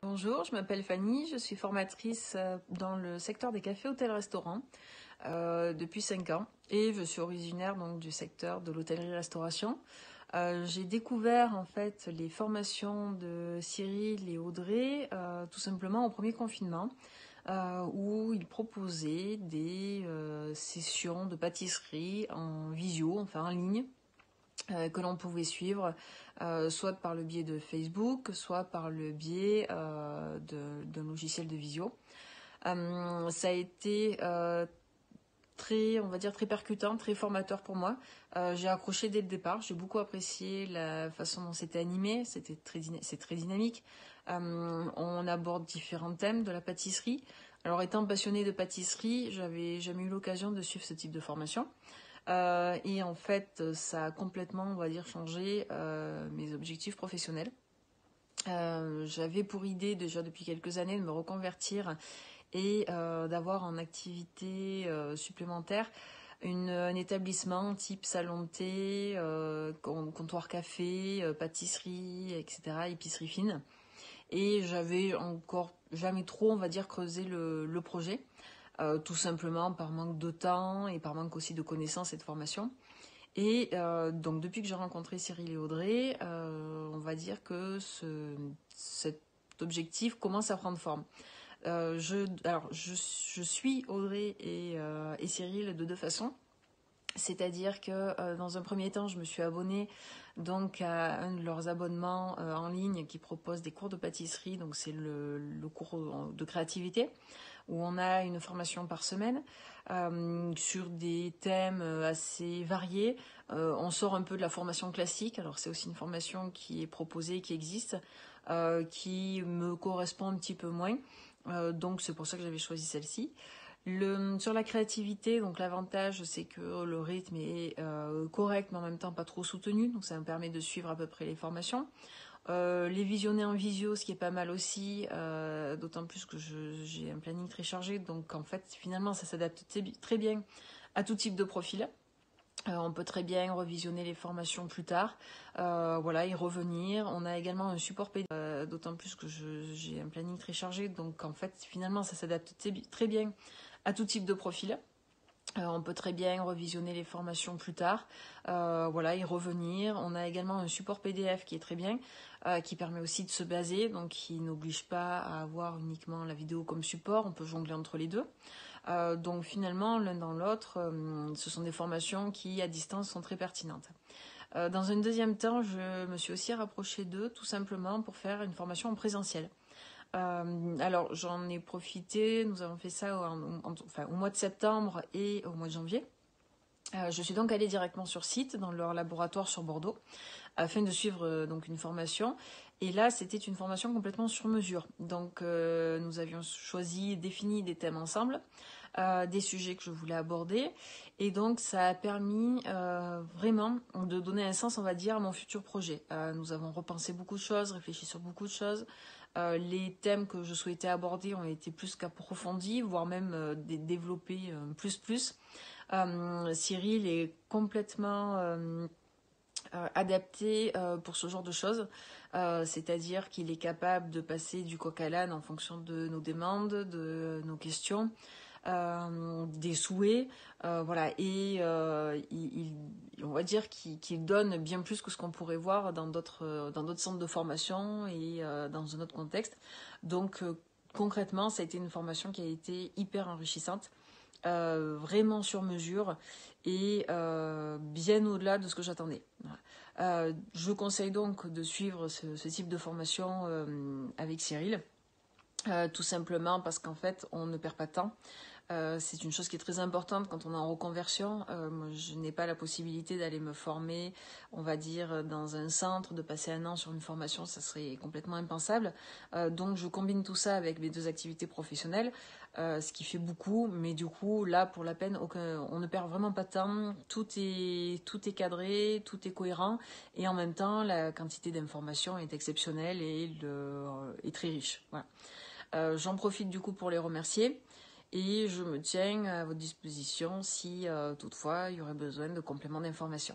Bonjour, je m'appelle Fanny, je suis formatrice dans le secteur des cafés, hôtels, restaurants depuis 5 ans et je suis originaire donc du secteur de l'hôtellerie-restauration. J'ai découvert en fait les formations de Cyril et Audrey tout simplement au premier confinement où ils proposaient des sessions de pâtisserie en visio, enfin en ligne, que l'on pouvait suivre soit par le biais de Facebook, soit par le biais d'un logiciel de visio. Ça a été très, on va dire, très percutant, très formateur pour moi. J'ai accroché dès le départ, j'ai beaucoup apprécié la façon dont c'était animé, c'est très dynamique. On aborde différents thèmes de la pâtisserie. Alors étant passionnée de pâtisserie, j'avais jamais eu l'occasion de suivre ce type de formation. Et en fait, ça a complètement, on va dire, changé mes objectifs professionnels. J'avais pour idée déjà depuis quelques années de me reconvertir et d'avoir en activité supplémentaire un établissement type salon de thé, comptoir café, pâtisserie, etc., épicerie fine. Et j'avais encore jamais trop, on va dire, creusé le projet, tout simplement par manque de temps et par manque aussi de connaissances et de formation. Et donc depuis que j'ai rencontré Cyril et Audrey, on va dire que cet objectif commence à prendre forme. Je suis Audrey et Cyril de deux façons. C'est-à-dire que dans un premier temps, je me suis abonnée donc à un de leurs abonnements en ligne qui propose des cours de pâtisserie. Donc c'est le cours de créativité où on a une formation par semaine sur des thèmes assez variés. On sort un peu de la formation classique. Alors c'est aussi une formation qui est proposée, qui existe, qui me correspond un petit peu moins. Donc c'est pour ça que j'avais choisi celle-ci. Sur la créativité, donc l'avantage c'est que le rythme est correct mais en même temps pas trop soutenu, donc ça me permet de suivre à peu près les formations. Les visionner en visio, ce qui est pas mal aussi, d'autant plus que j'ai un planning très chargé, donc en fait finalement ça s'adapte très bien à tout type de profil. On peut très bien revisionner les formations plus tard, voilà, y revenir. On a également un support PDF, d'autant plus que j'ai un planning très chargé, donc en fait finalement ça s'adapte très bien à tout type de profil. On peut très bien revisionner les formations plus tard, voilà, y revenir. On a également un support PDF qui est très bien, qui permet aussi de se baser, donc qui n'oblige pas à avoir uniquement la vidéo comme support, on peut jongler entre les deux. Donc finalement, l'un dans l'autre, ce sont des formations qui, à distance, sont très pertinentes. Dans un deuxième temps, je me suis aussi rapprochée d'eux, tout simplement pour faire une formation en présentiel. Alors j'en ai profité, nous avons fait ça au mois de septembre et au mois de janvier. Je suis donc allée directement sur site, dans leur laboratoire sur Bordeaux, afin de suivre donc une formation. Et là, c'était une formation complètement sur mesure. Donc nous avions choisi, défini des thèmes ensemble, des sujets que je voulais aborder. Et donc ça a permis vraiment de donner un sens, on va dire, à mon futur projet. Nous avons repensé beaucoup de choses, réfléchi sur beaucoup de choses. Les thèmes que je souhaitais aborder ont été plus qu'approfondis, voire même développés plus. Cyril est complètement adapté pour ce genre de choses, c'est-à-dire qu'il est capable de passer du coq à l'âne en fonction de nos demandes, de nos questions, des souhaits, voilà, et on va dire qu'il donne bien plus que ce qu'on pourrait voir dans d'autres centres de formation et dans un autre contexte. Donc concrètement, ça a été une formation qui a été hyper enrichissante. Vraiment sur mesure et bien au-delà de ce que j'attendais. Voilà. Je conseille donc de suivre ce type de formation avec Cyril, tout simplement parce qu'en fait on ne perd pas de temps. C'est une chose qui est très importante quand on est en reconversion. Moi, je n'ai pas la possibilité d'aller me former, on va dire, dans un centre, de passer 1 an sur une formation, ça serait complètement impensable. Donc je combine tout ça avec mes 2 activités professionnelles, ce qui fait beaucoup, mais du coup, là, pour la peine, on ne perd vraiment pas de temps, tout est cadré, tout est cohérent, et en même temps, la quantité d'informations est exceptionnelle et est très riche. Voilà. J'en profite du coup pour les remercier. Et je me tiens à votre disposition si toutefois il y aurait besoin de compléments d'information.